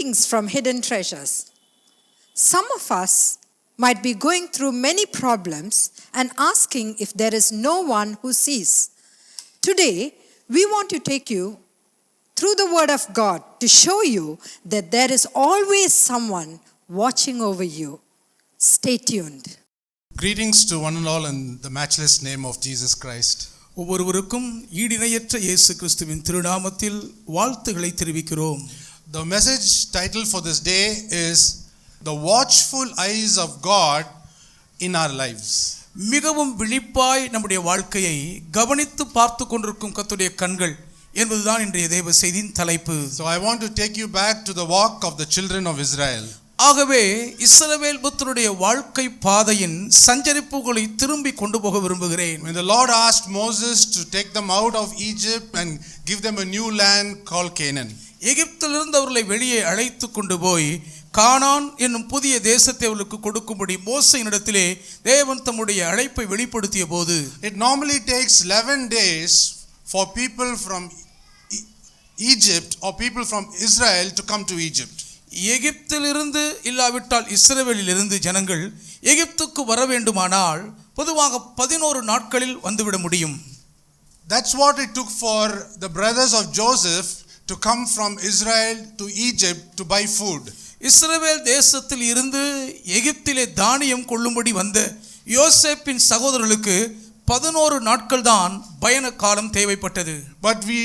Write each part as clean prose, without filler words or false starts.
things from hidden treasures. Some of us might be going through many problems and asking if there is no one who sees. Today, we want to take you through the Word of God to show you that there is always someone watching over you. Stay tuned. Greetings to one and all in the matchless name of Jesus Christ. ஒவ்வொருவருக்கும் ஈடிணையற்ற இயேசு கிறிஸ்துவின் திருநாமத்தில் வாழ்த்துக்களை தெரிவிக்கிறோம். The message title for this day is The Watchful Eyes of God in Our Lives. மிகவும் விழிப்பாய் நம்முடைய வாழ்க்கையை கவனித்து பார்த்து கொண்டிருக்கும் கர்த்தருடைய கண்கள் என்பதுதான் இன்றைய தேவ செய்தியின் தலைப்பு. So I want to take you back to the walk of the children of Israel. ஆகவே இஸ்ரவேல் புத்திரருடைய வாழ்க்கை பாதையின் சஞ்சரிப்புகளை திரும்பி கொண்டு போக விரும்புகிறேன். When the Lord asked Moses to take them out of Egypt and give them a new land called Canaan. எகிப்திலிருந்து அவர்களை வெளியே அழைத்து கொண்டு போய் கானான் என்னும் புதிய தேசத்தை அவர்களுக்கு கொடுக்கும்படி மோசேயினிடத்திலே தேவன் தம்முடைய அழைப்பை வெளிப்படுத்திய போது, It normally takes 11 days for people from Egypt or people from Israel to come to Egypt. எகிப்திலிருந்து இல்லாவிட்டால் இஸ்ரவேலிலிருந்து ஜனங்கள் எகிப்துக்கு வர வேண்டுமானால் பொதுவாக 11 நாட்களில் வந்துவிட முடியும். That's what it took for the brothers of Joseph to come from Israel to Egypt to buy food. இஸ்ரவேல் தேசத்தில் இருந்து எகிப்திலே தானியம் கொள்ளும்படி வந்த யோசேப்பின் சகோதரர்களுக்கு 11 நாட்கள் தான் பயண காலம் தேவைப்பட்டது. But we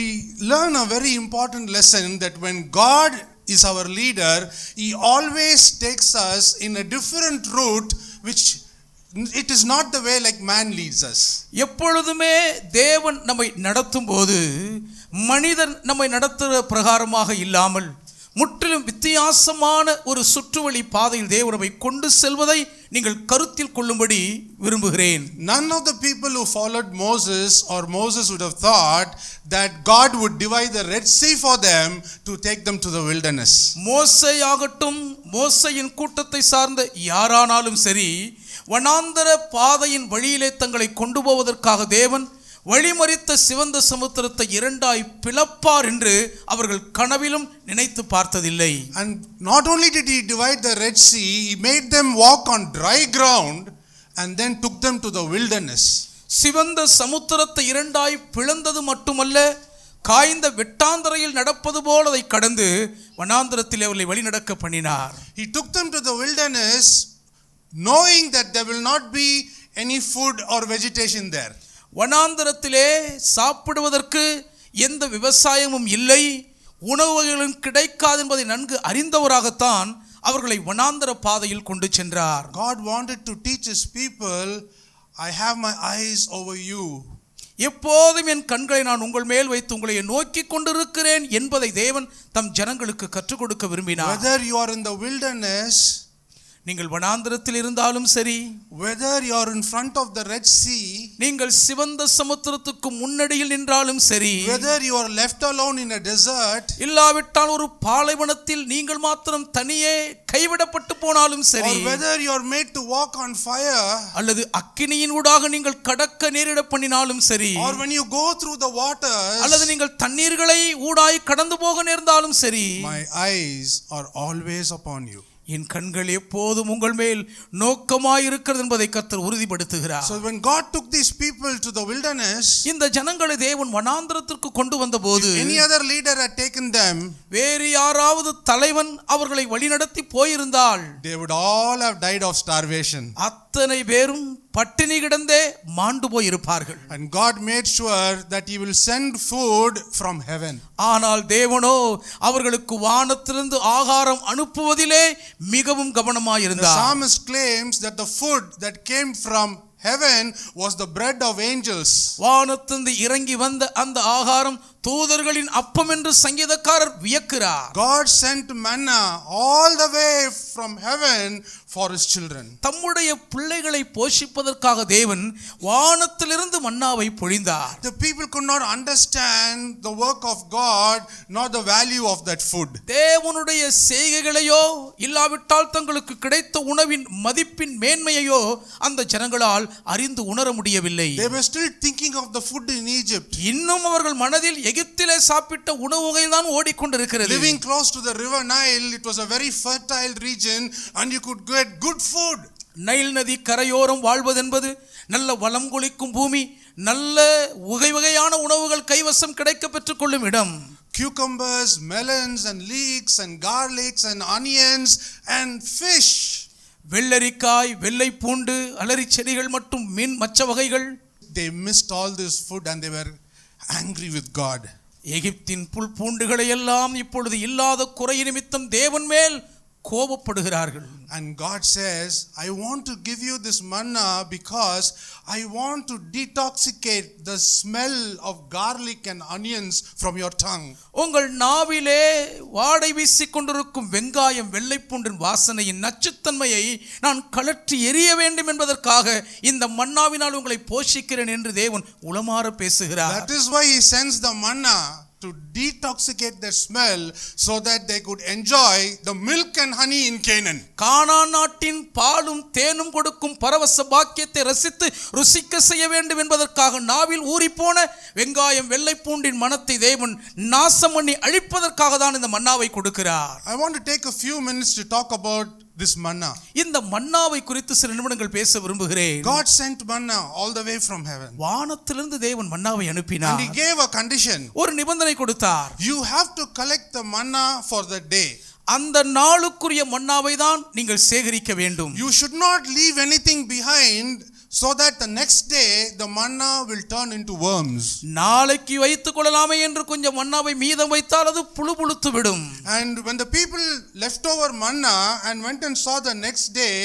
learn a very important lesson that when God is our leader, He always takes us in a different route, which it is not the way like man leads us. எப்பொழுதுமே தேவன் நம்மை நடத்தும் போது மனிதன் நம்மை நடத்துகிற பிரகாரமாக இல்லாமல் முற்றிலும் வித்தியாசமான ஒரு சுற்றுவழி பாதையில் தேவன் நம்மை கொண்டு செல்வதை நீங்கள் கருத்தில் கொள்ளும்படி விரும்புகிறேன். None of the people who followed Moses or Moses would have thought that God would divide the Red Sea for them to take them to the wilderness. மோசேயாகட்டும் மோசேயின் கூட்டத்தை சார்ந்த யாரானாலும் சரி, வனாந்தர பாதையின் வழியிலே தங்களை கொண்டு போவதற்காக தேவன் வழிமறித்த சிவந்த சமுத்திரத்தை இரண்டாய் பிளப்பார் என்று அவர்கள் கனவிலும் நினைத்து பார்த்ததில்லை. And not only did He divide the Red Sea, He made them walk on dry ground and then took them to the wilderness. சிவந்த சமுத்திரத்தை இரண்டாய் பிளந்தது மட்டுமல்ல, காய்ந்த வெட்டாந்தரையில் நடப்பது போல அதை கடந்து வனாந்தரத்தில் அவர்களை வழி நடக்க பண்ணினார். He took them to the wilderness knowing that there will not be any food or vegetation there. வனாந்தரத்திலே சாப்பிடுவதற்கு எந்த விவசாயமும் இல்லை, உணவுகளும் கிடைக்காது என்பதை நன்கு அறிந்தவராகத்தான் அவர்களை வனாந்தர பாதையில் கொண்டு சென்றார். God wanted to teach His people, I have my eyes over you. எப்போதும் என் கண்களை நான் உங்கள் மேல் வைத்து உங்களை நோக்கி கொண்டிருக்கிறேன் என்பதை தேவன் தம் ஜனங்களுக்கு கற்றுக் கொடுக்க விரும்பினார். Whether you are in the wilderness, நீங்கள் வனாந்தரத்தில் இருந்தாலும் சரி, whether you are in front of the Red Sea, நீங்கள் சிவந்த சமுத்திரத்துக்கு முன்னடியில் நின்றாலும் சரி, whether you are left alone in a desert, இல்லாவிட்டால் ஒரு பாலைவனத்தில் நீங்கள் மாத்திரம் தனியே கைவிடப்பட்டு போனாலும் சரி, or whether you are made to walk on fire, அல்லது அக்கினியின் ஊடாக நீங்கள் கடக்க நேரிட பண்ணினாலும் சரி, or when you go through the waters, அல்லது நீங்கள் தண்ணீர்களை ஊடாய் கடந்து போக நேர்ந்தாலும் சரி, my eyes are always upon you. என் கண்கள் எப்போதும் உங்கள் மேல் நோக்கமாய் இருக்கிறது என்பதை கர்த்தர் உறுதிப்படுத்துகிறார். So when God took these people to the wilderness, இந்த ஜனங்களை தேவன் வனாந்தரத்திற்கு கொண்டு வந்தபோது, any other leader had taken them, வேறு யாராவது தலைவன் அவர்களை வழிநடத்தி போயிருந்தால் they would all have died of starvation. அத்தனை பேரும் பட்டினி கிடந்தே மாண்டு போய் இருப்பார்கள். And God made sure that He will send food from heaven. ஆனால் தேவனோ அவர்களுக்கு வானத்திலிருந்து ஆகாரம் அனுப்புவதிலே மிகவும் கவனமாய் The இருந்தார். psalmist claims that the food that came from heaven was the bread of angels. வானத்திலிருந்து இறங்கி வந்த அந்த ஆகாரம் தூதர்களின் அப்பம் என்று சங்கீதக்காரர் வியக்கிறார். God sent manna all the way from heaven for His children. தம்முடைய பிள்ளைகளை போஷிப்பதற்காக தேவன் வானத்திலிருந்து மன்னாவை பொழிந்தார். The people could not understand the work of God nor the value of that food. தேவனுடைய செய்கைகளையோ இல்லாவிட்டால் தங்களுக்கு கிடைத்த உணவின் மதிப்பின் மேன்மையையோ அந்த ஜனங்களால் அறிந்து உணர முடியவில்லை. They were still thinking of the food in Egypt. இன்னும் அவர்கள் மனதில் எகிப்திலே சாப்பிட்ட உணவு வகையில் தான் ஓடிக்கொண்டிருக்கிறது. Living close to the river Nile, it was a very fertile region and you could get good food. Nile நதி கரையோரம் வாழ்வதென்பது நல்ல வளம் கொளிக்கும் பூமி, நல்ல வகையான உணவுகள் கைவசம் கிடைக்க பெற்றுக் கொள்ளும் இடம். Cucumbers, melons and leeks and garlics and onions and fish. வெள்ளரிக்காய், வெள்ளை பூண்டு, அலரி செடிகள் மற்றும் மீன் மச்ச வகைகள். They missed all this food and they were angry with God. எகிப்தின் புல் பூண்டுகளை எல்லாம் இப்பொழுது இல்லாத குறை நிமித்தம் தேவன் மேல் கோபப்படுகிறார்கள். And God says, I want to give you this manna because I want to detoxicate the smell of garlic and onions from your tongue. உங்கள் நாவிலே வாடை வீசிக் கொண்டிருக்கும் வெங்காயம், வெள்ளைப்பூண்டின் வாசனையின் நச்சுத்தன்மையை நான் கழற்றி எறிய வேண்டும் என்பதற்காக இந்த மன்னாவினால் உங்களை போஷிக்கிறேன் என்று தேவன் உளமாற பேசுகிறார். That is why he sends the manna to detoxicate their smell so that they could enjoy the milk and honey in Canaan. கானான் நாட்டின் பாலும் தேனும் கொடுக்கும் பரவச பாக்கியத்தை ரசித்து ருசிக்க செய்ய வேண்டும் என்பதற்காக நாவில் ஊறிப்போன வெங்காயம், வெள்ளைப்பூண்டின் மனத்தை தேவன் நாசம் பண்ணி அழிப்பதற்காக தான் இந்த மன்னாவை கொடுக்கிறார். I want to take a few minutes to talk about this manna. இந்த மன்னாவை குறித்து சில நிமிடங்கள் பேச விரும்புகிறேன். God sent manna all the way from heaven. வானத்திலிருந்து தேவன் மன்னாவை அனுப்பினார். And he gave a condition. ஒரு நிபந்தனை கொடுத்தார். You have to collect the manna for the day. அந்த நாளுக்குரிய மன்னாவை தான் நீங்கள் சேகரிக்க வேண்டும். You should not leave anything behind so that the next day the manna will turn into worms. நாளைக்கு வைத்துக் கொள்ளலாமே என்று கொஞ்சம் மன்னாவை மீதம் வைத்தால் அது புழுபுழுத்து விடும். And when the people left over manna and went and saw the next day,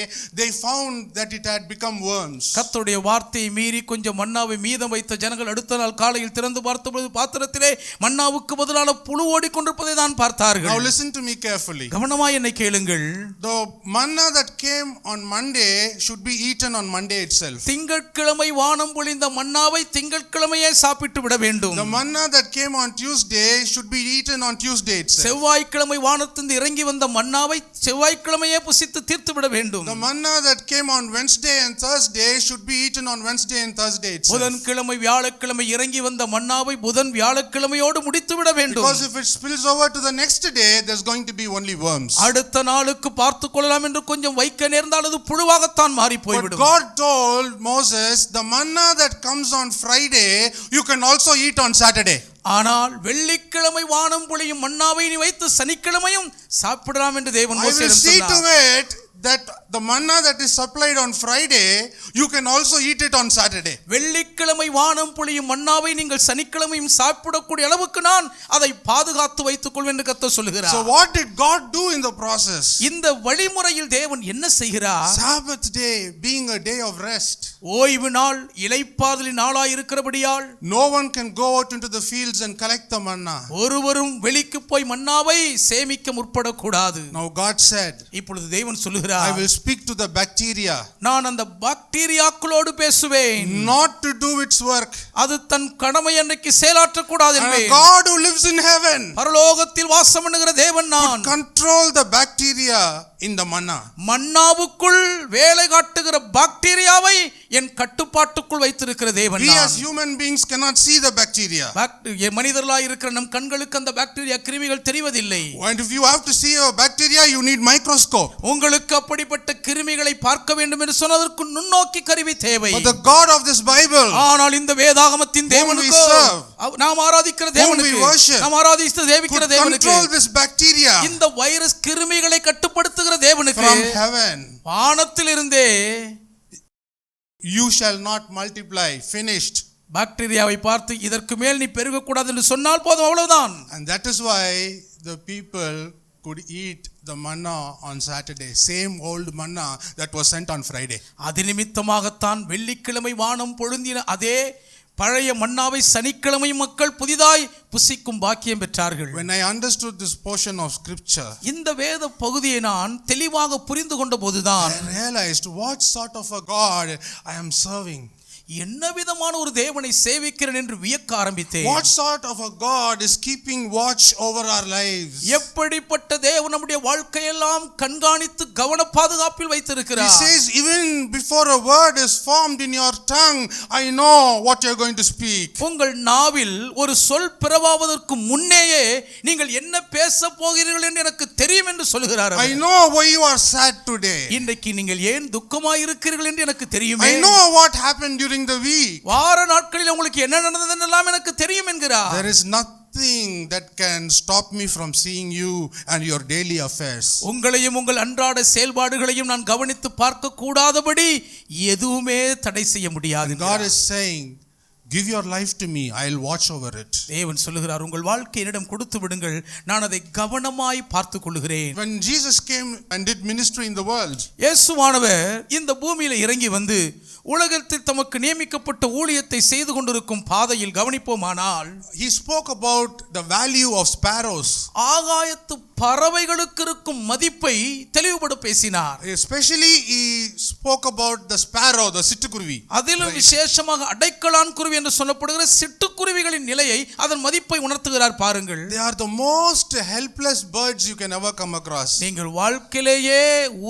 they found that it had become worms. கர்த்தருடைய வார்த்தையை மீறி கொஞ்சம் மன்னாவை மீதம் வைத்த ஜனங்கள் அடுத்த நாள் காலையில் திறந்து பார்த்தபோது பாத்திரத்திலே மன்னாவுக்கு பதிலாக புழு ஓடிக்கொண்டிருப்பதை தான் பார்த்தார்கள். Now listen to me carefully. கவனமாய் என்னை கேளுங்கள். The manna that came on Monday should be eaten on Monday itself. திங்கட்கிழமை வானம் பொழிந்த மன்னாவை திங்கட்கிழமையே சாப்பிட்டு விட வேண்டும். The manna that came on Tuesday should be eaten on Tuesday itself. செவ்வாய்க்கிழமை வானத்திலிருந்து இறங்கி வந்த மன்னாவை செவ்வாய்க்கிழமையே புசித்து தீர்த்து விட வேண்டும். The manna that came on Wednesday and Thursday should be eaten on Wednesday and Thursday itself. புதன்கிழமை வியாழக்கிழமை இறங்கி வந்த மன்னாவை புதன் வியாழக்கிழமையோடு முடித்து விட வேண்டும். Because if it spills over to the next day, there's going to be only worms. அடுத்த நாளுக்கு பார்த்துக் கொள்ளலாம் என்று கொஞ்சம் வைக்க நேர்ந்தால் அது புழுவாகத்தான் மாறி போய்விடும். But God told Moses, the manna that comes on Friday, you can also eat on Saturday. ஆனால் வெள்ளிக்கிழமை வானம் பொழியும் மன்னாவை நீ வைத்து சனிக்கிழமையும் சாப்பிடலாம் என்று தேவன் மோசேயிடம் சொன்னார். I will see to it that the manna that is supplied on Friday, you can also eat it on Saturday. வெள்ளிக்கிழமை வானம் பொழியும் மன்னாவை நீங்கள் சனிக்கிழமையும் சாப்பிடக்கூடிய அளவுக்கு நான் அதை பாதுகாத்து வைத்துக் கொள்வேன் என்று கர்த்தர் சொல்கிறார். So what did God do in the process? இந்த வழிமுறையில் தேவன் என்ன செய்கிறார்? Sabbath day being a day of rest. ஓய்வு நாள் இளைப்பாறுதலின் நாளாய் இருக்கிறபடியால் no one can go out into the fields and collect the manna. ஒருவரும் வெளிக்கு போய் மன்னாவை சேமிக்க முற்படக்கூடாது. Now God said, இப்பொழுது தேவன் சொல்கிறார், I will speak to the bacteria. நான் அந்த பாக்டீரியாக்களோடு பேசுவேன். Not to do its work. அது தன் கடமை அன்றைக்கு செயலாற்றக்கூடாது என்பேன். God who lives in heaven, பரலோகத்தில் வாசம் பண்ணுகிற தேவன் நான், control the bacteria in the manna. மன்னாவுக்குள் வேலை காட்டுகிற பாக்டீரியாவை என் கட்டுப்பாட்டுக்குள் வைத்திருக்கிற தேவன் We நான். as human beings cannot see the bacteria. மனிதர்களாய் இருக்கிற நம் கண்களுக்கு அந்த பாக்டீரியா கிருமிகள் தெரிவதில்லை. And if you have to see a bacteria, you need microscope. உங்களுக்கு அப்படிப்பட்ட கிருமிகளை பார்க்க வேண்டும் என்று சொன்னதற்கு நுண்ணோக்கி கருவி தேவை. But the God of this Bible, ஆனால் இந்த வேதாகமத்தின் தேவனுக்கு, நாம் ஆராதிக்கிற தேவனுக்கு, நாம் ஆராதித்து சேவிக்கிற தேவனுக்கு, control this bacteria இந்த வைரஸ் கிருமிகளை கட்டுப்படுத்துகிற தேவனுக்கு, from heaven, வானத்திலிருந்தே you shall not multiply, finished. பாக்டீரியாவை பார்த்து இதற்கு மேல் நீ பெருக கூடாது என்று சொன்னால் போதும், அவ்வளவுதான். And that is why the people could eat the manna on Saturday, same old manna that was sent on Friday. அது நிமித்தமாகத்தான் வெள்ளிக்கிழமை வானம் பொழுந்தின அதே பழைய மன்னாவை சனிக்கிழமை மக்கள் புதிதாய் புசிக்கும் பாக்கியம் பெற்றார்கள். When I understood this portion of scripture, இந்த வேத பகுதியை நான் தெளிவாக புரிந்து கொண்ட போதுதான் I realized what sort of a God I am serving. என்ன விதமான ஒரு தேவனை சேவிக்கிறேன் என்று வியக்க ஆரம்பித்தேன். What sort of a God is keeping watch over our lives? எப்படிப்பட்ட தேவன் நம்முடைய வாழ்க்கையெல்லாம் கண்காணித்து கவன பாதுகாப்பில் வைத்திருக்கிறார். He says, even before a word is formed in your tongue, I know what you are going to speak. உங்கள் நாவில் ஒரு சொல் பிறவாவதற்கு முன்னேயே நீங்கள் என்ன பேச போகிறீர்கள் என்று எனக்கு தெரியும் என்று சொல்கிறார். I know why you are sad today. இன்றைக்கு நீங்கள் ஏன் துக்கமாய் இருக்கிறீர்கள் என்று எனக்கு தெரியும். I know what happened during the week. வார நாட்களில் உங்களுக்கு என்ன நடந்தது என்றெல்லாம் எனக்கு தெரியும் என்கிறார். There is nothing that can stop me from seeing you and your daily affairs. உங்களையும் உங்கள் அன்றாட செயல்பாடுகளையும் நான் கவனித்து பார்க்க கூடாதபடி எதுவுமே தடை செய்ய முடியாது. God is saying, give your life to me, I'll watch over it. தேவன் சொல்லுகிறார், உங்கள் வாழ்க்கையை என்னிடம் கொடுத்து விடுங்கள், நான் அதை கவனமாய் பார்த்துக் கொள்கிறேன். When Jesus came and did ministry in the world, இயேசுவானவர் இந்த பூமியில இறங்கி வந்து உலகத்தில் தமக்கு நியமிக்கப்பட்ட ஊழியத்தை செய்து கொண்டிருக்கும் பாதையில் கவனிப்போமானால், he spoke about the value of sparrows. ஆகாயத்து பறவைகளுக்கு இருக்கும் மதிப்பை தெளிவுபட பேசினார். Especially he spoke about the sparrow, the சிட்டுக்குருவி. அதிலும் விசேஷமாக அடைக்கலான் குருவி என்று சொல்லப்படுகிற சிட்டுக்குருவிகளின் நிலையை, அதன் மதிப்பை உணர்த்துகிறார். பாருங்கள், They are the most helpless birds you can ever come across. நீங்கள் வாழ்க்கையிலேயே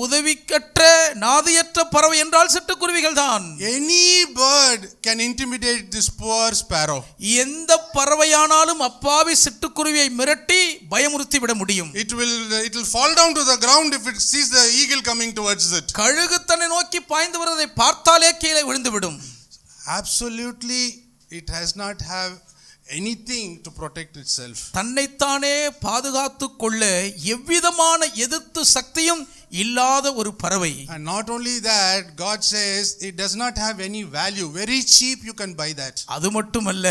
உதவிக்கற்ற நாதியற்ற பறவை என்றால் சிட்டுக்குருவிகள் தான். Any bird can intimidate this poor sparrow. எந்த பறவையானாலும் அப்பாவி சிட்டுக்குருவியை மிரட்டி பயமுறுத்தி விட முடியும். It will fall down to the ground if it sees the eagle coming towards it. கழுகு தன்னை நோக்கி பாய்ந்து வருவதை பார்த்தாலே கீழே விழுந்து விடும். Absolutely, it has not have anything to protect itself. தன்னைத்தானே பாதுகாத்துக் கொள்ள எவ்விதமான எதிர்த்து சக்தியும் இல்லாத ஒரு பறவை. And not only that, God says it does not have any value. Very cheap you can buy that. அது மட்டுமல்ல,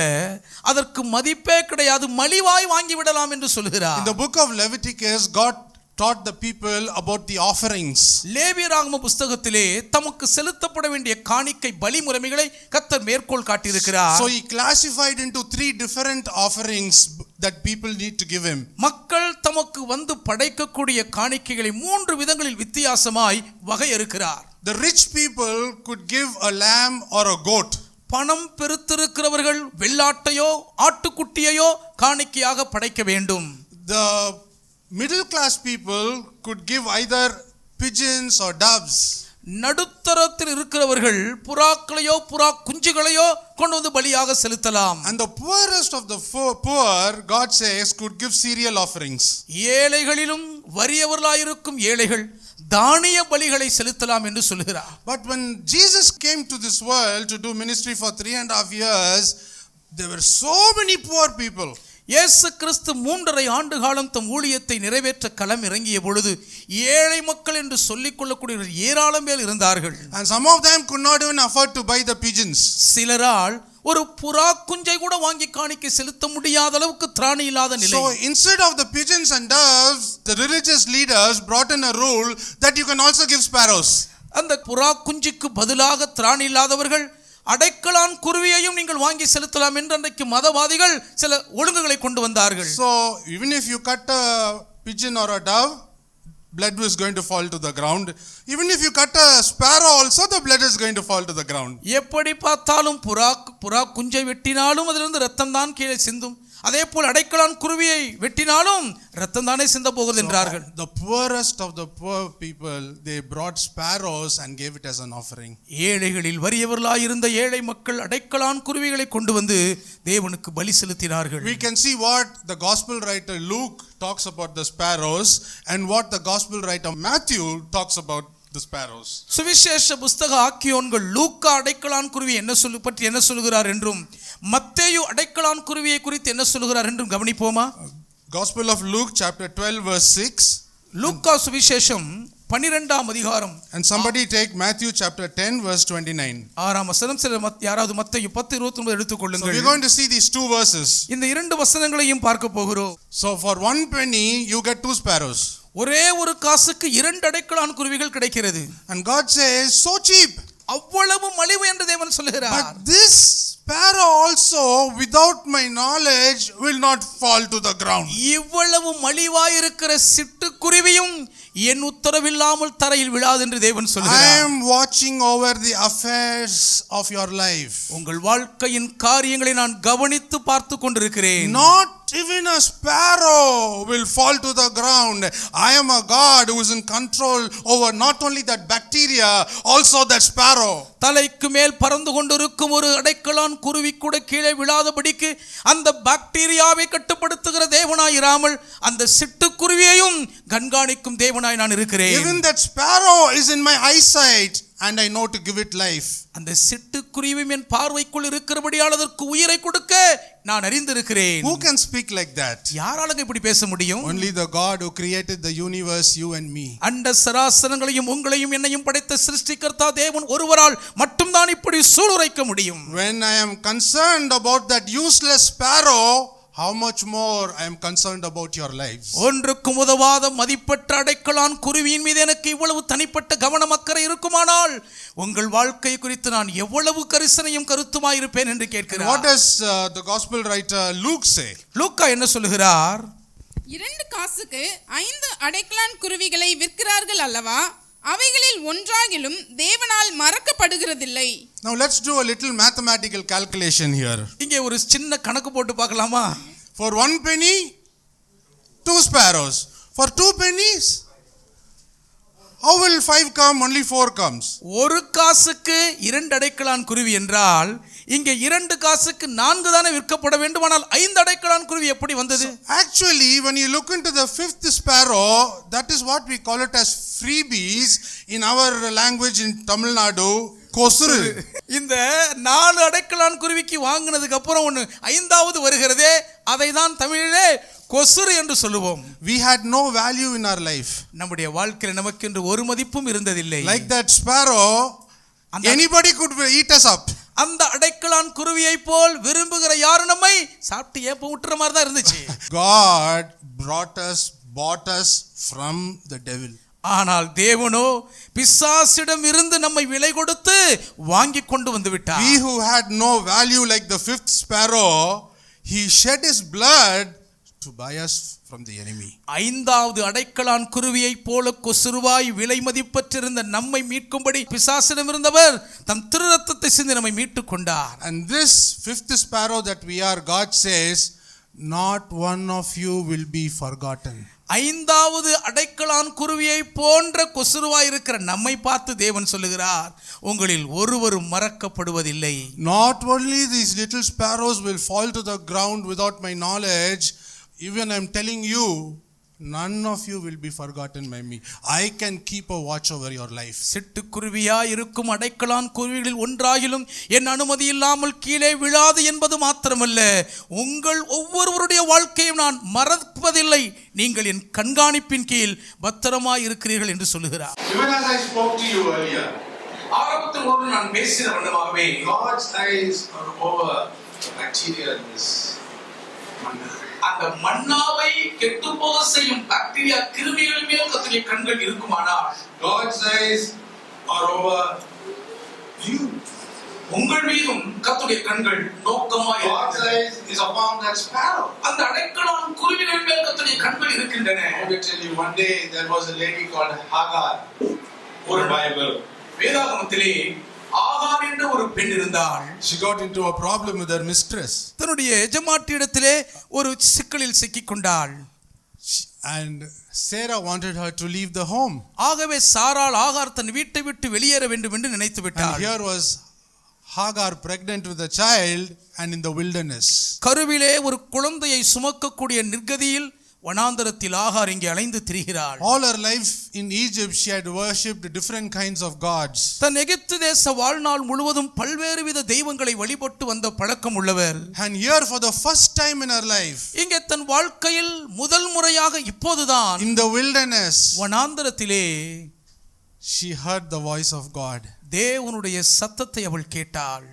அதற்கு மதிப்பே கிடையாது, மலிவாய் வாங்கி விடலாம் என்று சொல்கிறார். In the book of Leviticus, God taught the people about the offerings. லேவியராகம புத்தகத்திலே தமக்கு செலுத்தப்பட வேண்டிய காணிக்கை பலி முறைமைகளை கர்த்தர் மேற்கோள் காட்டியிருக்கிறார். So he classified into 3 different offerings that people need to give him. மக்கள் தமக்கு வந்து படைக்கக்கூடிய காணிக்கைகளை 3 விதங்களில் வித்தியாசமாய் வகையறுக்கிறார். The rich people could give a lamb or a goat. பணம் பெருத்திருக்கிறவர்கள் வெள்ளாட்டையோ ஆட்டுக்குட்டியையோ காணிக்கையாக படைக்க வேண்டும். The middle class people could give either pigeons or doves. நடுத்தரத்தில் இருக்கிறவர்கள் புறாக்களையோ புறா குஞ்சுகளையோ கொண்டு வந்து பலியாக செலுத்தலாம். And the poorest of the poor, God says, could give cereal offerings. ஏழைகளிலும் வறியவர்களாயிருக்கும் ஏழைகள் தானிய பலிகளை செலுத்தலாம் என்று சொல்கிறார். But when Jesus came to this world to do ministry for 3.5 years, there were so many poor people. இயேசு கிறிஸ்து 3.5 ஆண்டு காலம் தம் ஊழியத்தை நிறைவேற்ற களம் இறங்கிய பொழுது ஏழை மக்கள் என்று சொல்லிக் கொள்ளக்கூடிய ஏராளம் பேர் இருந்தார்கள். And some of them could not even afford to buy the pigeons. சிலரால் ஒரு புறா குஞ்சை கூட வாங்கி காணிக்கை செலுத்த முடியாத அளவுக்கு திராணி இல்லாத நிலை. So instead of the pigeons and doves, the religious leaders brought in a rule that you can also give sparrows. அந்த புறா குஞ்சுக்கு பதிலாக திராணி இல்லாதவர்கள் அடைக்கலான் குருவியையும் நீங்கள் வாங்கி செலுத்தலாம் என்று அன்றைக்கு மதவாதிகள் சில ஒழுங்குகளை கொண்டு வந்தார்கள். So even if you cut a pigeon or a dove, blood is going to fall to the ground. Even if you cut a sparrow also, the blood is going to fall to the ground. எப்படி பார்த்தாலும் புறா குஞ்சை வெட்டினாலும் அதிலிருந்து ரத்தம் தான் கீழே சிந்தும். அதே போல் அடைக்கலான் குருவியை வெட்டினாலும் ரத்தம் தானே சிந்த போகுது என்றார்கள். The poorest of the poor people, they brought sparrows and gave it as an offering. ஏழைகளில் வறியவர்களாய் இருந்த ஏழை மக்கள் அடைக்கலான் குருவிகளை கொண்டு வந்து தேவனுக்கு பலி செலுத்தினார்கள். We can see what the gospel writer Luke talks about the sparrows and what the gospel writer Matthew talks about the sparrows. சுவிசேஷ புத்தக ஆக்கியோன்கள் லூக்கா அடைக்கலான் குருவி பற்றி என்ன சொல்கிறார் என்றும் மத்தேயு அடைக்கலான் குருவியை குறித்து என்ன சொல்கிறார் என்றும் கவனிப்போமா? Gospel of Luke chapter 12 verse 6. லூக்கா சுவிசேஷம் 12ஆம் அதிகாரம். And somebody take Matthew chapter 10 verse 29. 6ஆம் வசனம். யாராவது மத்தேயு 10:29 எடுத்துக் So கொள்ளுங்கள். we're going to see these 2 verses. இந்த 2 வசனங்களையும் பார்க்க போகிறோம். So for 1 penny you get 2 sparrows. ஒரே ஒரு காசுக்கு 2 அடைக்கலான் குருவிகள் கிடைக்கிறது. And God says, so cheap. அவ்வளவு மலிவு என்று தேவன் சொல்லுகிறார். But this sparrow also without my knowledge will not fall to the ground. இவ்வளவு மலிவாயிருக்கிற சிட்டுக்குருவியும் என் உத்தரவில்லாமல் தரையில் விழாது என்று தேவன் சொல்கிறார். I am watching over the affairs of your life. உங்கள் வாழ்க்கையின் காரியங்களை நான் கவனித்து பார்த்து கொண்டிருக்கிறேன். Not even a sparrow will fall to the ground. I am a God who is in control over not only that bacteria, also that sparrow. தலைக்கு மேல் பறந்து கொண்டிருக்கும் ஒரு அடைக்கலான் குருவி கூட கீழே விழாதபடிக்கு அந்த பாக்டீரியாவை கட்டுப்படுத்துகிற தேவனாயிராமல் அந்த சிட்டுக்குருவியையும் கண்காணிக்கும் தேவனாய் நான் இருக்கிறேன். Even that sparrow is in my eyesight and I know to give it life. அந்த சிட்டுக்குருவியும் என் பார்வைக்குள் இருக்கிறபடியால் அதற்கு உயிரை கொடுக்க நான் அறிந்திருக்கிறேன். Who can speak like that? யாரால இப்படி பேச முடியும்? Only the God who created the universe, you and me. அண்ட சராசரங்களையும் உங்களையும் என்னையும் படைத்த சிருஷ்டிகர்த்தா தேவன் ஒருவரால் மட்டும்தான் இப்படி சூளுரைக்க முடியும். When I am concerned about that useless sparrow, how much more I am concerned about your lives. ஒன்றுக்கும் உதவாத மதிப்பற்ற அடைக்கலான் குருவியின் மீது எனக்கு இவ்வளவு தனிப்பட்ட கவனம் அக்கறை இருக்குமானால் உங்கள் வாழ்க்கை குறித்து நான் எவ்வளவு கரிசனையும் கருத்துமாய் இருப்பேன் என்று கேட்கிறார். What does the gospel writer Luke say? லூக்கா என்ன சொல்லுகிறார்? 2 காசுக்கு 5 அடைக்கலான் குருவிகளை விற்கிறார்கள் அல்லவா? அவைகளில் ஒன்றாகிலும் தேவனால் மறக்கப்படுகிறதில்லை. Now let's do a little mathematical calculation here. இங்கே ஒரு சின்ன கணக்கு போட்டு பார்க்கலாமா? For 1 penny, 2 sparrows. For 2 pennies, how will 5 come? Only 4 comes. ஒரு காசுக்கு 2 அடைக்கலான் குருவி என்றால் இங்கே 2 காசுக்கு 4 தானே விற்கப்பட வேண்டுமானால் 5 அடைக்கலான் குருவி எப்படி வந்தது? Actually, when you look into the 5th sparrow, that is what we call it as freebies in our language in Tamil Nadu. கொசுறு. இந்த 4 அடைக்கலான் குருவிக்கு வாங்கினதுக்கு அப்புறம் ஒன்று 5வது வருகிறதே, அதை தான் தமிழிலே கொசுறு என்று சொல்லுவோம். We had no value in our life. நம்முடைய வாழ்க்கையில் நமக்கென்று ஒரு மதிப்பும் இருந்ததில்லை. Like that sparrow, anybody could eat us up. அந்த அடைக்கலான் குருவியை போல் விரும்புகிற யாரும் நம்மை சாப்பிட்டு ஏப்ப விட்டுற மாதிரி தான் இருந்துச்சு. God bought us from the devil. ஆனால் தேவனோ பிசாசிடம் இருந்து நம்மை விலை கொடுத்து வாங்கி கொண்டு வந்து விட்டார். We who had no value like the 5th sparrow, he shed his blood to buy us from the enemy. 5வது அடைக்கலான் குருவியை போல கொசுருவாய் விலை மதிப்பற்றிருந்த நம்மை மீட்கும்படி பிசாசிடம் இருந்தவர் தம் திரு ரத்தத்தை சிந்தி நம்மை மீட்டுக் கொண்டார். And this 5th sparrow that we are, God says, not one of you will be forgotten. 5வது அடைக்கலான் குருவியை போன்ற கொசுருவாய் இருக்கிற நம்மை பார்த்து தேவன் சொல்லுகிறார், உங்களில் ஒருவரும் மறக்கப்படுவதில்லை. Not only these little sparrows will fall to the ground without my knowledge, even I am telling you, none of you will be forgotten by me. I can keep a watch over your life. சிட்டுக்குருவியா இருக்கும் அடைக்கலான் குருவிகளில் ஒன்றாகிலும் என் அனுமதி இல்லாமல் கீழே விழாது என்பது மாத்திரமல்ல, உங்கள் ஒவ்வொருவருடைய வாழ்க்கையும் நான் மறப்பதில்லை. நீங்கள் என் கண்காணிப்பின் கீழ் பத்திரமாய் இருக்கிறீர்கள் என்று சொல்லுகிறார். Even as I spoke to you earlier, ஆரம்பத்தில் ஒன்று நான் பேசின வண்ணமாகவே God's eyes are over bacteria in this manna. அந்த மன்னாவை கெட்டு போக செய்யும் பாக்டீரியா கிருமிகள் மேல் கர்த்தருடைய கண்கள் இருக்குமானால் God's eyes are over you. உங்கள் மீதும் கர்த்தருடைய கண்கள் நோக்கமாய் God's eyes is upon that sparrow. அந்த அடைக்கலான் குருவிகள் மேல் கர்த்தருடைய கண்கள் இருக்கின்றன. I will tell you, one day there was a lady called Hagar. ஒரு பைபிள் வேதாகமத்திலே ஆகார் என்ற ஒரு பெண் இருந்தாள். She got into a problem with her mistress. தன்னுடைய எஜமாட்டியிடத்திலே ஒரு சிக்கலில் சிக்கிக் கொண்டாள். And Sarah wanted her to leave the home. ஆகவே சாராள் ஆகார் தன் வீட்டை விட்டு வெளியேற வேண்டும் என்று நினைத்து விட்டாள். And here was Hagar pregnant with a child and in the wilderness. கருவிலே ஒரு குழந்தையை சுமக்கக்கூடிய நிர்கதியில் வனாந்தரத்தில் ஆகார் இங்கே அலைந்து திரிகிறாள். All her life in Egypt she had worshipped different kinds of gods. தன் எகிப்து தேச வாழ்நாள் முழுவதும் பல்வேறு வித தெய்வங்களை வழிபட்டு வந்த பழக்கம் உள்ளவர். And here for the first time in her life, இங்கே தன் வாழ்க்கையில் முதல் முறையாக இப்போதுதான் in the wilderness, வனாந்தரத்திலே she heard the voice of God. தேவனுடைய சத்தத்தை அவள் கேட்டாள்.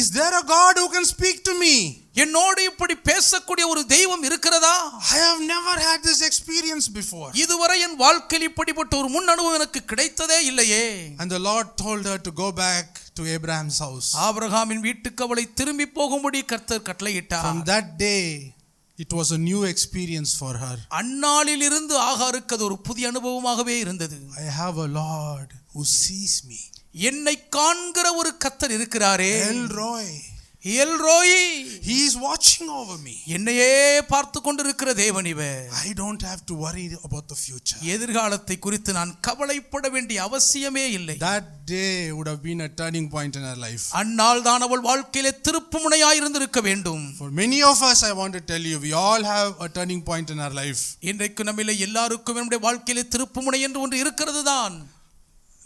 Is there a God who can speak to me? என்னோடு இப்படி பேசக்கூடிய ஒரு தெய்வம் இருக்கிறதா? I have never had this experience before. இதுவரை என் வாழ்க்கையில் இப்படிப்பட்ட ஒரு முன் அனுபவம் எனக்கு கிடைத்ததே இல்லையே. And the Lord told her to go back to Abraham's house. ஆபிரகாமின் வீட்டுக்கு அவளை திரும்பி போகும்படி கர்த்தர் கட்டளையிட்டார். From that day it was a new experience for her. அந்நாளில் இருந்து ஆகாருக்கு அது ஒரு புதிய அனுபவமாகவே இருந்தது. I have a Lord who sees me. என்னை காண்கிற ஒரு கர்த்தர் இருக்கிறாரே. El Roi. He is watching over me. என்னையே பார்த்து கொண்டிருக்கிற தேவன் இவர். I don't have to worry about the future. எதிர்காலத்தை குறித்து நான் கவலைப்பட வேண்டிய அவசியமே இல்லை. That day would have been a turning point in her life. அந்நாள் தான் அவள் வாழ்க்கையிலே திருப்புமுனையாய் இருந்திருக்க வேண்டும். For many of us, I want to tell you, we all have a turning point in our life. இன்றைக்கு நம்மிலே எல்லாருக்கும் நம்முடைய வாழ்க்கையிலே திருப்புமுனை என்று ஒன்று இருக்கிறது தான்.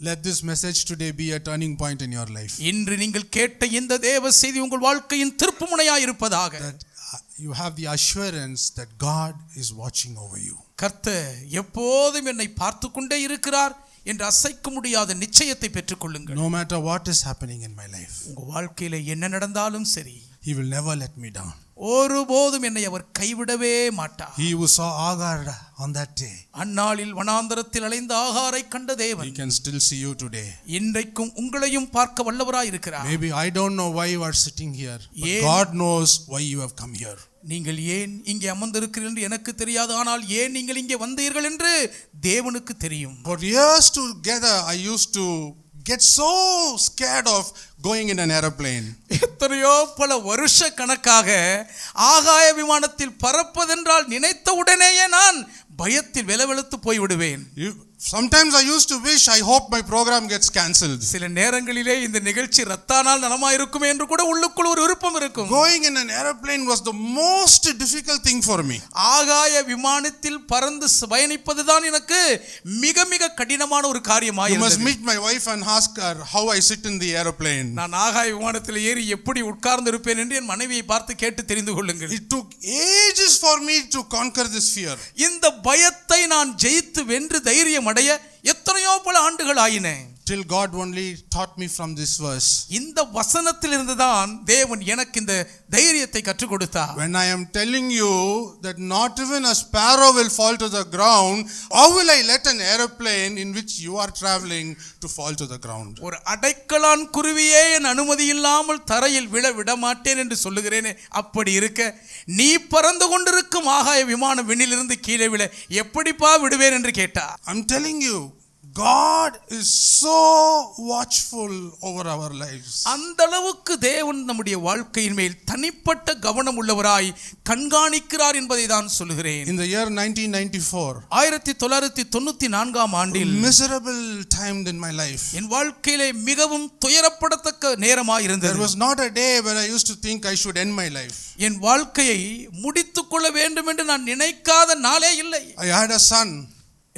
Let this message today be a turning point in your life. இன்று நீங்கள் கேட்ட இந்த தேவ செய்தி உங்கள் வாழ்க்கையின் திருப்புமுனையாய் இருப்பதாக. That you have the assurance that God is watching over you. கர்த்தர் எப்போதும் என்னை பார்த்து கொண்டே இருக்கிறார் என்று அசைக்க முடியாத நிச்சயத்தை பெற்றுக்கொள்ளுங்கள். No matter what is happening in my life, உங்க வாழ்க்கையில என்ன நடந்தாலும் சரி, He will never let me down. ஒருபோதும் என்னை அவர் கைவிடவே மாட்டார். He who saw Agar on that day, அந்நாளில் வனாந்தரத்தில் அலைந்த ஆகாரை கண்ட தேவன் He can still see you today. இன்றைக்கும் உங்களையும் பார்க்க வல்லவராய் இருக்கிறார். Maybe I don't know why you are sitting here, but God knows why you have come here. நீங்கள் ஏன் இங்கே அமர்ந்திருக்கிறீர்கள் என்று எனக்கு தெரியாது, ஆனால் ஏன் நீங்கள் இங்கே வந்தீர்கள் என்று தேவனுக்கு தெரியும். For years together I used to get so scared of going in an airplane. எத்தனையோ பல வருஷ கணக்காக ஆகாய விமானத்தில் பறப்பதென்றால் நினைத்த உடனேயே நான் பயத்தில் வெலவெலுத்து போய் விடுவேன். Sometimes I used to wish, I hope my program gets cancelled. சில நேரங்களிலே இந்த நிகழ்ச்சி ரத்தானால் நலமா இருக்குமே என்று கூட உள்ளுக்குள் ஒரு விருப்பம் இருக்கும். Going in an airplane was the most difficult thing for me. ஆகாய விமானத்தில் பறந்து பயணிப்பதுதான் எனக்கு மிக மிக கடினமான ஒரு காரியமாக இருந்தது. You must meet my wife and ask her how I sit in the airplane. நான் ஆகாய விமானத்தில் ஏறி எப்படி உட்கார்ந்து இருப்பேன் என்று என் மனைவியை பார்த்து கேட்டு தெரிந்து கொள்ளுங்கள். It took ages for me to conquer this fear. இந்த பயத்தை நான் ஜெயித்து வென்று தைரியம் அடைய எத்தனையோ பல ஆண்டுகள் ஆயின. Till God only taught me from this verse. இந்த வசனத்திலிருந்து தான் தேவன் எனக்கு இந்த தைரியத்தை கற்றுக் கொடுத்தார். When I am telling you that not even a sparrow will fall to the ground, how will I let an airplane in which you are traveling to fall to the ground? ஒரு அடைக்கலான் குருவியே என் அனுமதி இல்லாமல் தரையில் விட மாட்டேன் என்று சொல்லுகிறேனே, அப்படி இருக்க நீ பறந்து கொண்டிருக்கும் ஆகாய விமானம் விண்ணிலிருந்து கீழே விழ எப்படிப்பா விடுவேன் என்று கேட்டார். I'm telling you, God is so watchful over our lives. அந்த அளவுக்கு தேவன் நம்முடைய வாழ்க்கையின் மேல் தனிப்பட்ட கவனம் உள்ளவராய் கண்காணிக்கிறார் என்பதை தான் சொல்லுகிறேன். In the year 1994, 1994ஆம் ஆண்டில் miserable time in my life. என் வாழ்க்கையிலே மிகவும் துயரப்படத்தக்க நேரமாய் இருந்தது. There was not a day where I used to think I should end my life. என் வாழ்க்கையை முடித்துக் கொள்ள வேண்டும் என்று நான் நினைக்காத நாளே இல்லை. I had a son.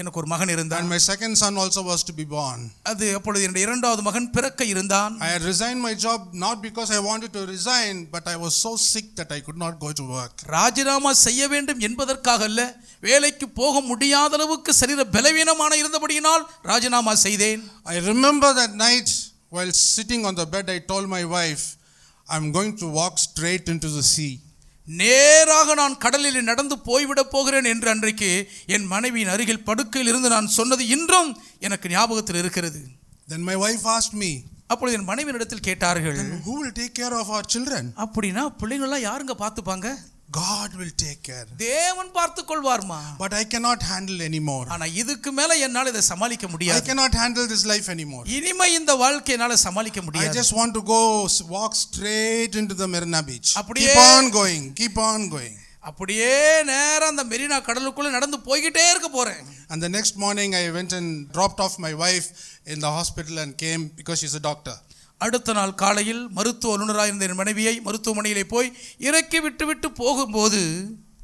எனக்கு ஒரு மகன் இருந்தான். And my second son also was to be born. அது அப்பொழுது என்னுடைய இரண்டாவது மகன் பிறக்க இருந்தான். I had resigned my job not because I wanted to resign, but I was so sick that I could not go to work. ராஜினாமா செய்ய வேண்டும் என்பதற்காக அல்ல, வேலைக்கு போக முடியாத அளவுக்கு சரீர பலவீனமான இருந்தபடியினால் ராஜினாமா செய்தேன். I remember that night while sitting on the bed, I told my wife, I'm going to walk straight into the sea. நேராக நான் கடலில் நடந்து போய்விடப் போகிறேன் என்று அன்றைக்கு என் மனைவியின் அருகில் படுக்கையில் இருந்து நான் சொன்னது இன்றும் எனக்கு ஞாபகத்தில் இருக்கிறது. Then my wife asked me, அப்பொழுது என் மனைவியிடத்தில் கேட்டார்கள், who will take care of our children? அப்படின்னா பிள்ளைங்களெல்லாம் யாருங்க பார்த்துப்பாங்க? God will take care. தேவன் பார்த்துக் கொள்வார்மா. But I cannot handle anymore. ஆனா இதுக்கு மேல என்னால இதை சமாளிக்க I முடியாது. cannot handle this life anymore. இனிமே இந்த வாழ்க்கையை என்னால சமாளிக்க I முடியாது. just want to go walk straight into the Marina beach. அப்படியே Keep on going. அப்படியே நேரா அந்த மெரினா கடலுக்குள்ள நடந்து போய்கிட்டே இருக்க போறேன். And the next morning I went and dropped off my wife in the hospital and came because she's a doctor. அடுத்த நாள் காலையில் மருத்துவ அலுவலராக இருந்த என் மனைவியை மருத்துவமனையிலே போய் இறக்கி விட்டு போகும்போது,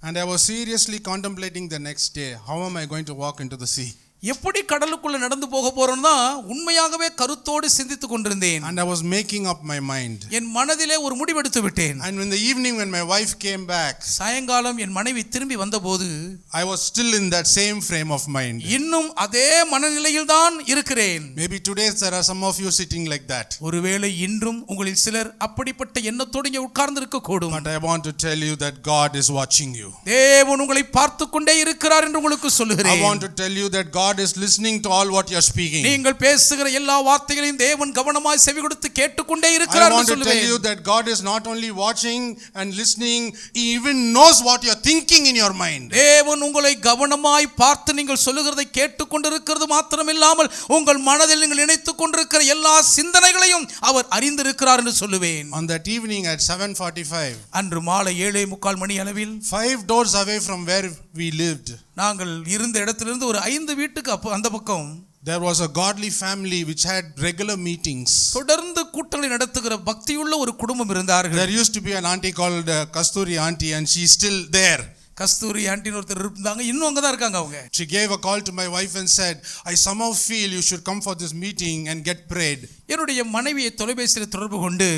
and I was seriously contemplating the next day, how am I going to walk into the sea? எப்படி கடலுக்குள்ள நடந்து போக போறோம்னா உண்மையாகவே கருத்தோடு சிந்தித்துக் கொண்டிருந்தேன். And I was making up my mind. என் மனதிலே ஒரு முடிவெடுத்து விட்டேன். And in the evening when my wife came back, சாயங்காலம் என் மனைவி திரும்பி வந்தபோது I was still in that same frame of mind. இன்னும் அதே மனநிலையில் தான் இருக்கிறேன். Maybe today there are some of you sitting like that. ஒருவேளை இன்றும் உங்களில் சிலர் அப்படிப்பட்ட எண்ணத்தோடு இங்கே உட்கார்ந்து இருக்க கூடும். But I want to tell you that God is watching you. தேவன் உங்களை பார்த்து கொண்டே இருக்கிறார் என்று உங்களுக்கு சொல்லுகிறேன். I want to tell you that God is listening to all what you are speaking. நீங்கள் பேசுகிற எல்லா வார்த்தைகளையும் தேவன் கவனமாய் செவி கொடுத்து கேட்டுக்கொண்டே இருக்கிறார் என்று சொல்லுவேன். I want to tell you that God is not only watching and listening, he even knows what you are thinking in your mind. தேவன் உங்களை கவனமாய் பார்த்து நீங்கள் சொல்லுகிறதை கேட்டுக்கொண்டிருக்கிறது மாத்திரமில்லாமல் உங்கள் மனதில் நீங்கள் நினைத்துக் கொண்டிருக்கிற எல்லா சிந்தனைகளையும் அவர் அறிந்திருக்கிறார் என்று சொல்லுவேன். On that evening at 7:45, அன்று மாலை 7:45 மணி அளவில் 5 doors away from where we lived, நாங்கள் இருந்த இடத்திலிருந்து ஒரு 5 வீட்டுக்கு அந்த பக்கம் there was a godly family which had regular meetings. தொடர்ந்து கூட்டங்களை நடத்துகிற பக்தியுள்ள ஒரு குடும்பம் இருந்தார்கள். There used to be an auntie called Kasturi auntie, and she is still there. கஸ்தூரி ஆண்டின்னு ஒருத்தர் இருந்தாங்க, இன்னும் அங்கே தான் இருக்காங்க அவங்க. She gave a call to my wife and said, I somehow feel you should come for this meeting and get prayed. என்னுடைய மனைவியை தொலைபேசியில் தொடர்பு கொண்டு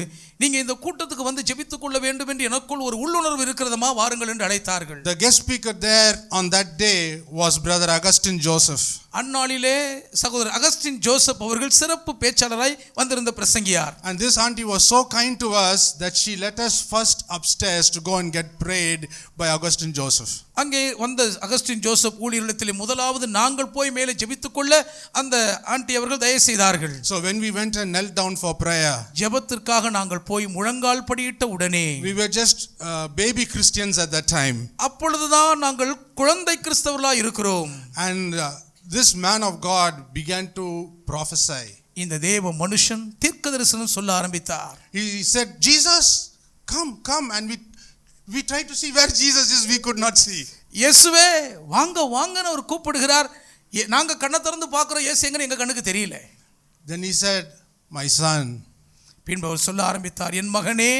நீங்க இந்த கூட்டத்துக்கு வந்து ஜெபித்துக் கொள்ள வேண்டும் என்று எனக்குள் ஒரு உள்ளுணர்வு இருக்கிறதமா, வாருங்கள் என்று அழைத்தார்கள். The guest speaker there on that day was brother Augustine Joseph. அந்நாளிலே சகோதரர் அகஸ்டின் ஜோசப் அவர்கள் சிறப்பு பேச்சாளராய் வந்திருந்த பிரசங்கியார். And this auntie was so kind to us that she let us first upstairs to go and get prayed by Augustine Joseph. அங்கே வந்த Augustine Joseph ஊழியத்திலே முதலாவது நாங்கள் போய் மேலே ஜெபித்துக் கொள்ள அந்த ஆண்டி அவர்கள் தயவு செய்தார்கள். So when we went and knelt down for prayer, ஜெபத்திற்காக நாங்கள் போய் முழங்கால் படியிட்ட உடனே, we were just baby Christians at that time. அப்பொழுதுதான் நாங்கள் குழந்தை கிறிஸ்தவர்களாய் இருக்கிறோம். And this man of God began to prophesy. இந்த தேவ மனுஷன் தீர்க்கதரிசனம் சொல்ல ஆரம்பித்தார். He said, Jesus, come, and we tried to see where Jesus is, we could not see. இயேசுவே வாங்க வாங்கன்னு அவர் கூப்பிடுகிறார். நாங்க கண்ணை திறந்து பார்க்கிறோம், இயேசு எங்கன்னு எங்க கண்ணுக்கு தெரியல. Then he said, my son, பின்பு அவர் சொல்ல ஆரம்பித்தார், என் மகனே,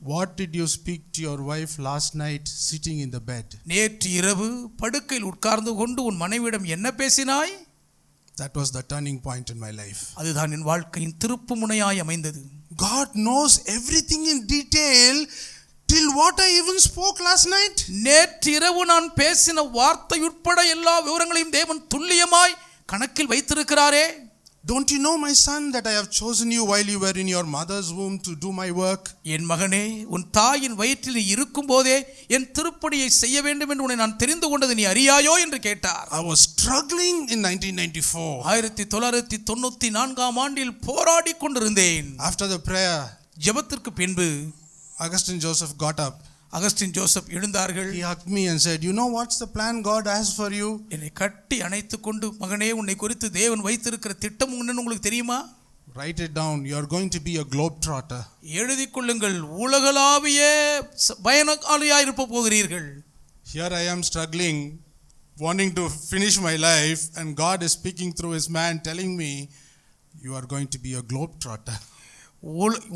what did you speak to your wife last night sitting in the bed? நேற்று இரவு படுக்கையில் உட்கார்ந்து கொண்டு உன் மனைவியிடம் என்ன பேசினாய்? That was the turning point in my life. அதுதான் என் வாழ்க்கையின் திருப்பு முனையாய் அமைந்தது. God knows everything in detail till what I even spoke last night. நேற்று இரவு நான் பேசின வார்த்தை உட்பட எல்லா விவரங்களையும் தேவன் துல்லியமாய் கணக்கில் வைத்திருக்கிறாரே. Don't you know, my son, that I have chosen you while you were in your mother's womb to do my work? என் மகனே, உன் தாயின் வயிற்றில் நீ இருக்கும் போதே என் திருப்படியை செய்ய வேண்டும் என்று உன்னை நான் தெரிந்து கொண்டது நீ அறியாயோ என்று கேட்டார். I was struggling in 1994. 1994 ஆண்டில் போராடி கொண்டிருந்தேன். After the prayer, ஜெபத்திற்கு பின்பு Augustine Joseph got up. Augustine Joseph எழுந்தார்கள். He hugged me and said, you know what's the plan God has for you? என்னை கட்டி அணைத்துக் கொண்டு, மகனே, உன்னை குறித்து தேவன் வைத்திருக்கிற திட்டம் என்னன்னு உங்களுக்கு தெரியுமா? Write it down. You are going to be a globetrotter. எழுதிக் கொள்ளுங்கள், உலகளாவிய பயணக்காலியாய் இருக்க போகிறீர்கள். Here I am struggling, wanting to finish my life, and God is speaking through his man telling me, you are going to be a globetrotter.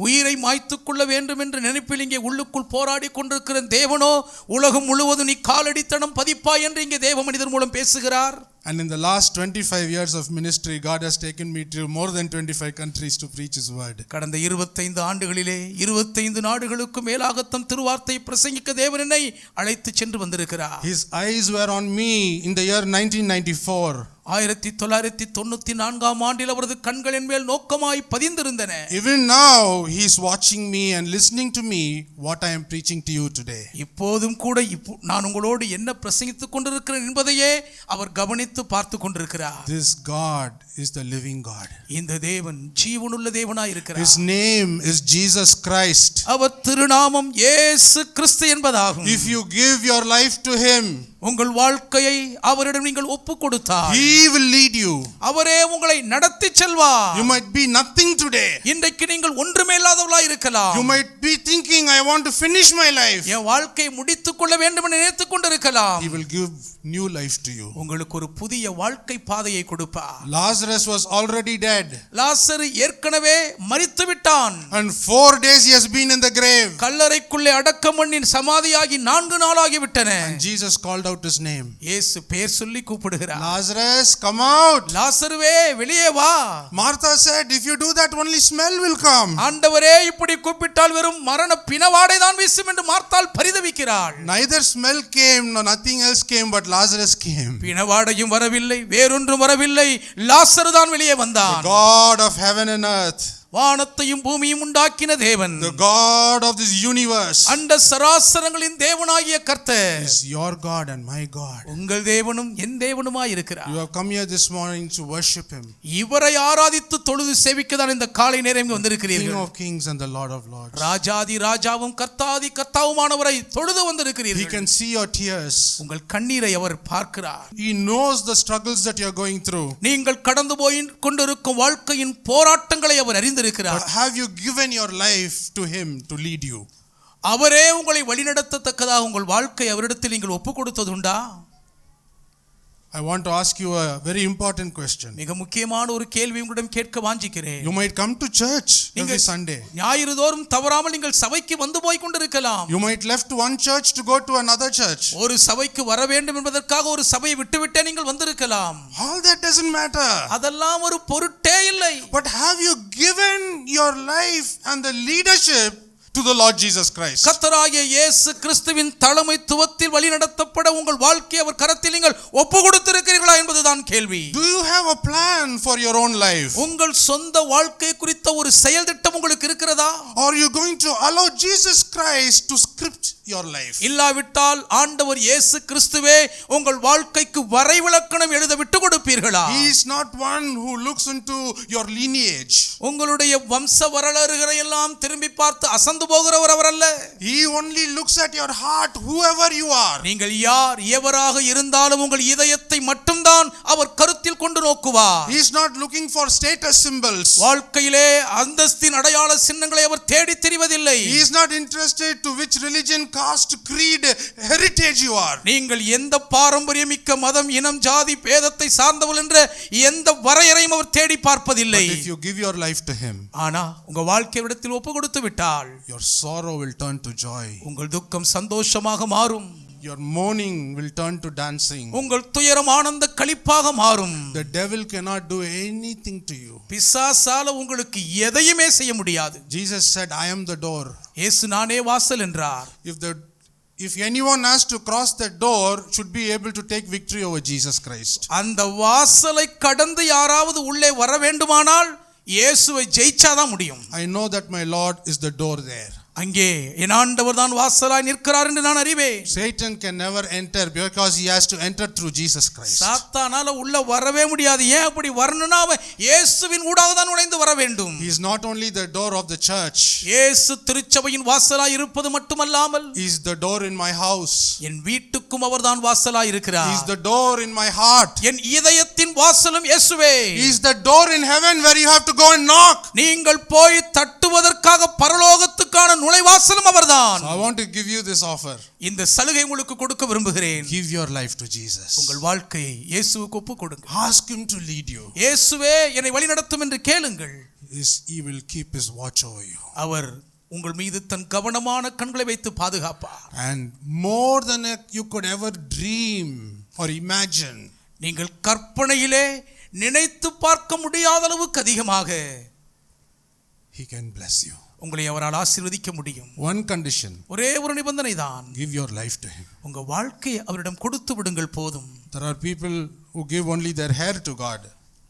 உயிரை மாய்த்துக் கொள்ள வேண்டும் என்று நினைப்பில் இங்கே உள்ளுக்குள் போராடி கொண்டிருக்கிற தேவனோ உலகம் முழுவதும் நீ காலடித்தடம் பதிப்பாய் என்று இங்கே தேவ மனிதர் மூலம் பேசுகிறார். And in the last 25 years of ministry, God has taken me to more than 25 countries to preach his word. கடந்த 25 ஆண்டுகளிலே 25 நாடுகளுக்கு மேலாக தம் திருவார்த்தை பிரசங்கிக்க தேவன் என்னை அழைத்து சென்று வந்திருக்கிறார். His eyes were on me in the year 1994. 1994 ஆண்டில் அவரது கண்கள் என் மேல் நோக்கமாய் பதிந்திருந்தன. Even now he is watching me and listening to me what I am preaching to you today. இப்போதும் கூட நான் உங்களோடு என்ன பிரசங்கித்துக் கொண்டிருக்கிறேன் என்பதையே அவர் கவனித்து பார்த்து கொண்டிருக்கிறார். This God is the living God. இந்த தேவன் ஜீவனுள்ள தேவனாய் இருக்கிறார். His name is Jesus Christ. அவர் திருநாமம் இயேசு கிறிஸ்து என்பதாகும். If you give your life to him, உங்கள் வாழ்க்கையை அவரிடம் நீங்கள் ஒப்புக் கொடுத்தால் he will lead you. அவரே உங்களை நடத்தி செல்வார். You might be nothing today. இன்றைக்கு நீங்கள் ஒன்றுமே இல்லாதவர்களாய் இருக்கலாம். You might be thinking, I want to finish my life. என் வாழ்க்கையை முடித்துக் கொள்ள வேண்டும் என்று நினைத்துக் கொண்டிருக்கலாம். He will give new life to you. உங்களுக்கு ஒரு புதிய வாழ்க்கை பாதையை கொடுப்பார். Lazarus was already dead. லாசரு ஏற்கனவே மரித்து விட்டான். And 4 days he has been in the grave. கல்லறைக்குள்ளே அடக்கம் பண்ணி சமாதியாகி 4 நாளாகி விட்டன. And Jesus called out out his name. இயேசு பெயர் சொல்லி கூப்பிடுகிறார். Lazarus, come out. லாசருவே வெளியே வா. Martha said, if you do that, only smell will come. ஆண்டவரே இப்படி கூப்பிட்டால் வெறும் மரண பிணவாடை தான் வீசும் என்று மார்த்தாள் பரிதவிக்கிறாள். Neither smell came, no nothing else came, but Lazarus came. பிணவாடையும் வரவில்லை, வேறொன்றும் வரவில்லை, லாசரு தான் வெளியே வந்தான். The God of heaven and earth, வானத்தையும் பூமியும் உண்டாக்கின தேவன், the God of this universe, அண்ட சராசரங்களின் தேவனாகிய கர்த்தர் is your God and my God. உங்கள் தேவனும் என் தேவனுமாய் இருக்கிறார். You have come here this morning to worship him, இவரை ஆராதித்து தொழுது சேவிக்க தான் இந்த காலை நேரம் இங்கு King வந்திருக்கிறீர்கள். of kings and the Lord of lords. ராஜாதி ராஜாவும் கர்த்தாதி கர்த்தாவுமானவரை தொழுது He வந்திருக்கிறீர்கள். can see your tears. உங்கள் கண்ணீரை அவர் பார்க்கிறார். He knows the struggles that you are going through. நீங்கள் கடந்து போய் கொண்டிருக்கும் வாழ்க்கையின் போராட்டங்களை அவர் அறிந்திருக்கிறார். But have you given your life to him to lead you? அவரே உங்களை வழிநடத்தத்தக்கதாக உங்கள் வாழ்க்கை அவரிடத்தில் நீங்கள் ஒப்பு கொடுத்ததுண்டா? I want to ask you a very important question. மிக முக்கியமான ஒரு கேள்வி உங்களிடம் கேட்க வாஞ்சிக்கிறேன். You might come to church every Sunday. ஞாயிறு தோறும் தவறாமல் நீங்கள் சபைக்கு வந்து போய் கொண்டிருக்கலாம். You might left one church to go to another church. ஒரு சபைக்கு வர வேண்டும் என்பதற்காக ஒரு சபையை விட்டுவிட்டே நீங்கள் வந்திருக்கலாம். All that doesn't matter. அதெல்லாம் ஒரு பொருட்டே இல்லை. But have you given your life and the leadership to the Lord Jesus Christ? கர்த்தராகிய இயேசு கிறிஸ்துவின் தலைமைத்துவத்தில் வழிநடத்தப்பட உங்கள் வாழ்க்கையை அவர் கரத்தில் நீங்கள் ஒப்பு கொடுத்திருக்கிறீர்களா என்பதுதான் கேள்வி. Do you have a plan for your own life? உங்கள் சொந்த வாழ்க்கை குறித்த ஒரு செயல் திட்டம் உங்களுக்கு இருக்கிறதா? Or are you going to allow Jesus Christ to script your life? இல்லாவிட்டால் ஆண்டவர் இயேசு கிறிஸ்துவே உங்கள் வாழ்க்கைக்கு வரைவிலக்கணம் எழுத விட்டு கொடுப்பீர்களா? He is not one who looks into your lineage. உங்களுடைய வம்ச வரலாறுகளை எல்லாம் திரும்பி பார்த்து அசந்து போகிறவர் அவர் அல்ல. He only looks at your heart, whoever you are. நீங்கள் யார் எவராக இருந்தாலும் உங்கள் இதயத்தை மட்டும்தான் அவர் கருத்தில் கொண்டு நோக்குவார். He is not looking for status symbols. வாழ்க்கையிலே அந்தஸ்தின் அடையாள சின்னங்களை அவர் தேடி திரிவதில்லை. He is not interested to which religion, caste, creed, heritage you are. நீங்கள் எந்த பாரம்பரியமிக்க மதம், இனம், ஜாதி, பேதத்தை சார்ந்தவள் என்ற எந்த வரையறையும் அவர் தேடி பார்ப்பதில்லை. But if you give your life to him, ஆனா உங்க வாழ்க்கையிடத்தில் ஒப்பு கொடுத்து விட்டால் your sorrow will turn to joy. உங்கள் துக்கம் சந்தோஷமாக மாறும். Your mourning will turn to dancing. உங்கள் துயரம் ஆனந்த களிப்பாக மாறும். The devil cannot do anything to you. பிசாசால உங்களுக்கு எதையுமே செய்ய முடியாது. Jesus said, I am the door. இயேசு நானே வாசல் என்றார். If anyone has to cross that door, should be able to take victory over Jesus Christ. அந்த வாசலை கடந்து யாராவது உள்ளே வர வேண்டுமானால் இயேசுவை ஜெயிச்சாதான் முடியும். I know that my Lord is the door there. அங்கே என் ஆண்டவர் தான் வாசலாய் நிற்கிறார் என்று நான் அறிவேன். Satan can never enter because he has to enter through Jesus Christ. சாத்தானால உள்ள வரவே முடியாது. ஏன் அப்படி வரணும்னா அவன் இயேசுவின் ஊடாக தான் நுழைந்து வர வேண்டும். He is not only the door of the church. இயேசு திருச்சபையின் வாசலாய் இருப்பது மட்டுமல்லாமல் He is the door in my house. என் வீட்டுக்கும் அவர்தான் வாசலாய் இருக்கிறார். He is the door in my heart. என் இதயத்தின் வாசலும் இயேசுவே. He is the door in heaven where you have to go and knock. நீங்கள் போய் தட்டுவதற்காக பரலோகத்துக்கான நுழைவாசலும் அவர்தான். So I want to give you this offer. இந்த சலுகை உங்களுக்கு கொடுக்க விரும்புகிறேன். Give your life to Jesus. உங்கள் வாழ்க்கையை இயேசுவுக்கு ஒப்பு கொடுங்க. Ask him to lead you. இயேசுவே என்னை வழிநடத்தும் என்று கேளுங்கள். He will keep his watch over you. அவர் உங்கள் மீது தன் கவனமான கண்களை வைத்து பாதுகாப்பார். And more than you could ever dream or imagine. நீங்கள் கற்பனையிலே நினைத்து பார்க்க முடியாத அளவுக்கு அதிகமாக He can bless you. உங்களை அவரால் ஆசீர்வதிக்க முடியும். One condition. ஒரே ஒரு நிபந்தனை தான். Give your life to him. உங்க வாழ்க்கையை அவரிடம் கொடுத்து விடுங்கள் போதும். There are people who give only their hair to God.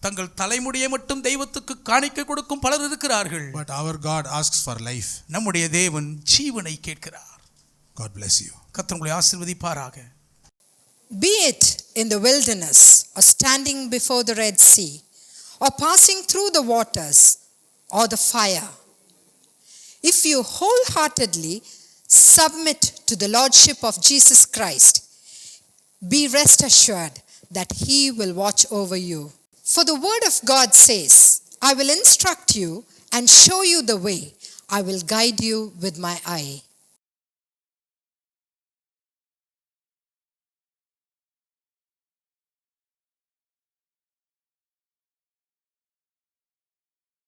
தங்கள் தலைமுடியை மட்டும் தெய்வத்துக்கு காணிக்கை கொடுக்கும் பலர் இருக்கிறார்கள். But our God asks for life. நம்முடைய தேவன் ஜீவனை கேட்கிறார். God bless you. கர்த்தர் உங்களை ஆசீர்வதிப்பாராக. Be it in the wilderness, or standing before the Red Sea, or passing through the waters, or the fire, if you wholeheartedly submit to the Lordship of Jesus Christ, be rest assured that He will watch over you. For the word of God says, I will instruct you and show you the way. I will guide you with my eye.